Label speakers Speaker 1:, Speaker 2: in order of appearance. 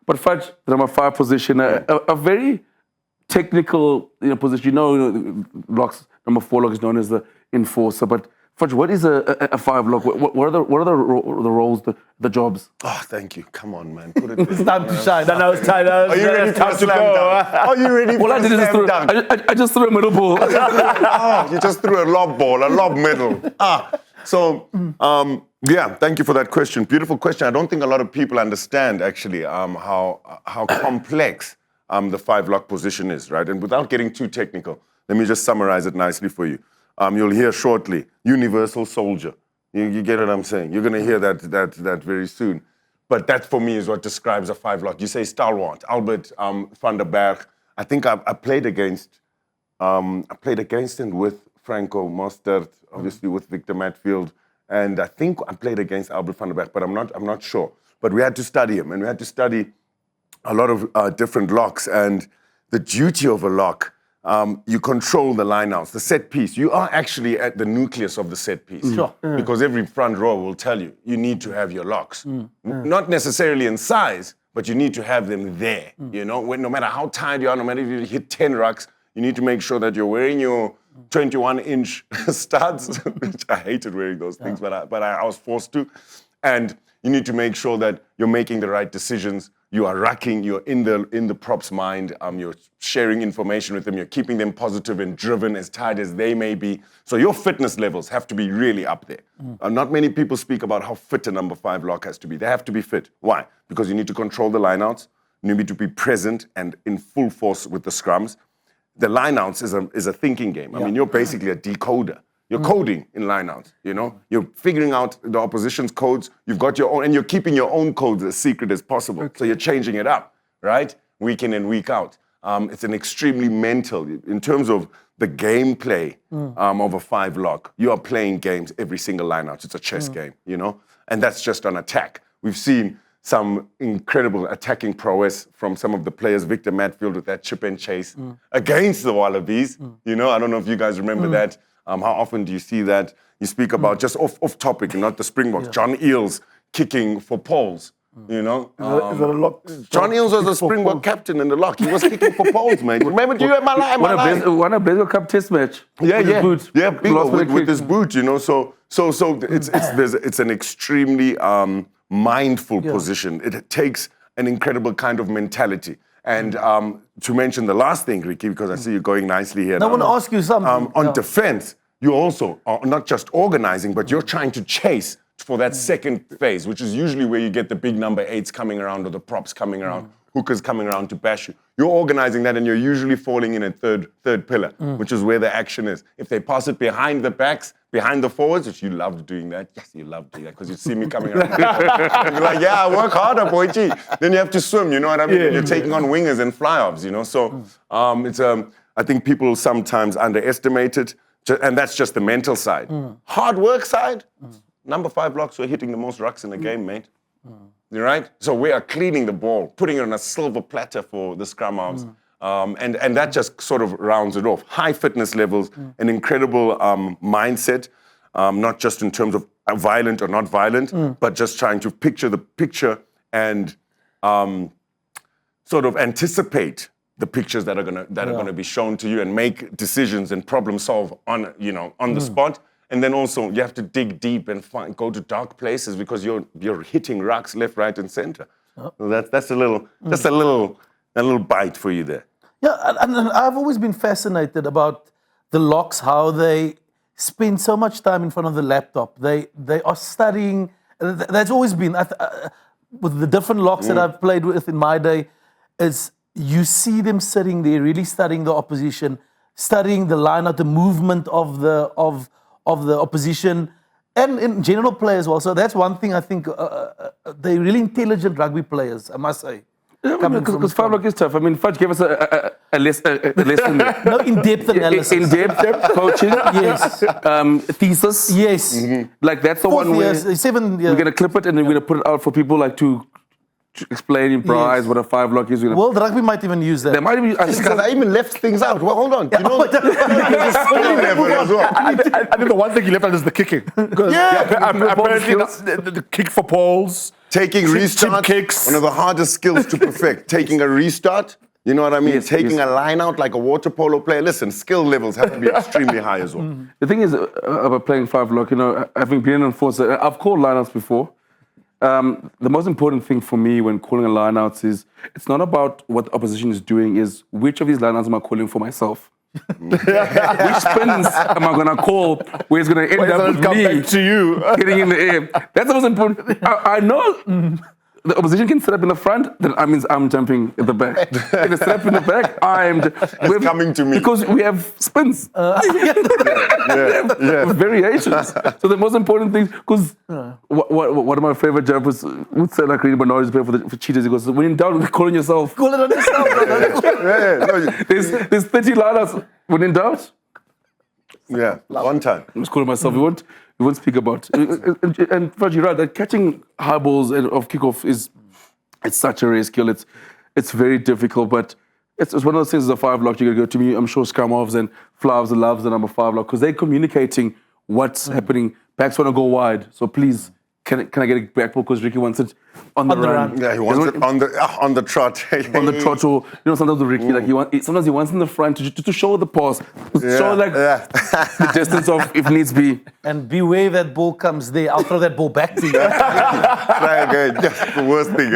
Speaker 1: But Fudge, the number 5 position, a very technical position. Locks, number 4 lock is known as the enforcer. But Fudge, what is a 5 lock? What are the roles, the jobs?
Speaker 2: Oh, thank you. Come on, man. Put it there.
Speaker 3: It's time to shine. No, it's time.
Speaker 2: Are you ready for a slam dunk? Are you ready for a slam dunk?
Speaker 1: I just threw a middle ball.
Speaker 2: You just threw a lob ball, a lob middle. Yeah, thank you for that question. Beautiful question. I don't think a lot of people understand, actually, how complex the 5 lock position is, right? And without getting too technical, let me just summarize it nicely for you. You'll hear shortly, universal soldier. You get what I'm saying? You're going to hear that very soon. But that, for me, is what describes a 5 lock. You say stalwart, Albert van der Berg. I think I played against him with Franco Mostert, obviously with Victor Matfield, and I think I played against Albert van der Berg, but I'm not sure. But we had to study him, and we had to study a lot of different locks. And the duty of a lock, you control the lineouts, the set piece. You are actually at the nucleus of the set piece.
Speaker 3: Sure.
Speaker 2: Because every front row will tell you, you need to have your locks. Not necessarily in size, but you need to have them there. No matter how tired you are, no matter if you hit 10 rucks, you need to make sure that you're wearing your 21-inch studs, which I hated wearing those things, but I was forced to. And you need to make sure that you're making the right decisions. You are racking, you're in the prop's mind, you're sharing information with them, you're keeping them positive and driven, as tired as they may be. So your fitness levels have to be really up there. Not many people speak about how fit a number 5 lock has to be. They have to be fit. Why? Because you need to control the lineouts, you need to be present and in full force with the scrums. The lineouts is a thinking game. I mean, you're basically a decoder. You're coding in lineouts, You're figuring out the opposition's codes. You've got your own, and you're keeping your own codes as secret as possible. Okay. So you're changing it up, right? Week in and week out. It's an extremely mental, in terms of the gameplay of a 5 lock. You are playing games every single lineout. It's a chess game, And that's just on attack. We've seen some incredible attacking prowess from some of the players, Victor Matfield with that chip and chase against the Wallabies. I don't know if you guys remember that. How often do you see that? You speak about just off topic and not the Springboks. John Eales kicking for poles,
Speaker 3: Is that a lock?
Speaker 2: John Eales was a Springbok captain in the lock. He was kicking for poles, mate. Remember, do you have my line?
Speaker 1: Won a Basel Cup test match.
Speaker 2: With his boot, So it's an extremely mindful position. It takes an incredible kind of mentality. And to mention the last thing, Ricky, because I see you going nicely here.
Speaker 3: I want to ask you something.
Speaker 2: On defense, you also are not just organizing, but you're trying to chase for that second phase, which is usually where you get the big number 8s coming around or the props coming around, hookers coming around to bash you. You're organizing that, and you're usually falling in a third pillar, which is where the action is. If they pass it behind the backs, behind the forwards, which you love doing that. Yes, you love doing that because you see me coming around. You're like, yeah, work harder, boy. Gee. Then you have to swim, you know what I mean? You're taking on wingers and fly-offs, So it's I think people sometimes underestimate it, and that's just the mental side. Hard work side, number 5 locks are hitting the most rucks in the game, mate. You're right? So we are cleaning the ball, putting it on a silver platter for the scrum halves. And that just sort of rounds it off. High fitness levels, an incredible mindset, not just in terms of violent or not violent, but just trying to picture the picture and sort of anticipate the pictures that are gonna be shown to you and make decisions and problem solve on the spot. And then also you have to dig deep and go to dark places because you're hitting rucks left, right, and center. So that's a little bite for you there.
Speaker 3: Yeah, and I've always been fascinated about the locks, how they spend so much time in front of the laptop. They are studying. That's always been with the different locks that I've played with in my day. Is you see them sitting there, really studying the opposition, studying the lineup, the movement of the opposition, and in general play as well. So that's one thing I think they're really intelligent rugby players, I must say.
Speaker 1: Because 5 lock is tough. I mean, Fudge gave us a lesson there.
Speaker 3: No, in-depth analysis.
Speaker 1: In-depth coaching.
Speaker 3: Yes.
Speaker 1: Thesis.
Speaker 3: Yes.
Speaker 1: Like that's the one where
Speaker 3: 7 years.
Speaker 1: We're going to clip it and then we're going to put it out for people like to explain in prize what a 5 lock is.
Speaker 3: World Rugby might even use that.
Speaker 1: There might be. I think
Speaker 2: Because I even left things out. Well, hold on. You know, there's a skill level as well.
Speaker 4: I think the one thing you left out is the kicking. Apparently, the kick for poles.
Speaker 2: Taking
Speaker 4: chip
Speaker 2: restarts,
Speaker 4: kicks.
Speaker 2: one of the hardest skills to perfect. Taking a restart, you know what I mean?
Speaker 1: Yes,
Speaker 2: Taking
Speaker 1: yes.
Speaker 2: a line out like a water polo player. Listen, skill levels have to be extremely high as well.
Speaker 1: The thing is about playing 5 lock, having been in force, I've called lineouts before. The most important thing for me when calling a lineouts is it's not about what the opposition is doing, is which of these lineouts am I calling for myself? Which spins am I going to call where it's going to end up with
Speaker 4: come
Speaker 1: me
Speaker 4: back to you.
Speaker 1: getting in the air? That's the most important. I know the opposition can set up in the front, then that means I'm jumping at the back. If they set up in the back, we're
Speaker 2: coming to me.
Speaker 1: Because we have spins. With variations. So the most important thing, because one of my favorite jumpers would say, like, Reedy Bernard is playing for Cheetahs. He goes, when in doubt, call on yourself.
Speaker 3: Call it on yourself, brother.
Speaker 1: There's 30 lineups. When in doubt,
Speaker 2: One time.
Speaker 1: I'm just calling myself. We won't speak about. And Fudge, you're right. That catching high balls of kickoff it's such a rare skill. It's very difficult, but it's one of those things. As a 5 lock, you gotta go to me. I'm sure scrum halves and flaws and loves the number 5 lock because they're communicating what's happening. Backs want to go wide, so please. Can I get a back ball because Ricky wants it on the run?
Speaker 2: Yeah, he wants it on the trot.
Speaker 1: On the trot, or sometimes with Ricky, like sometimes he wants in the front to show the pass, show the distance of if needs be.
Speaker 3: And beware that ball comes there. I'll throw that ball back to you.
Speaker 2: Try again. That's the worst thing.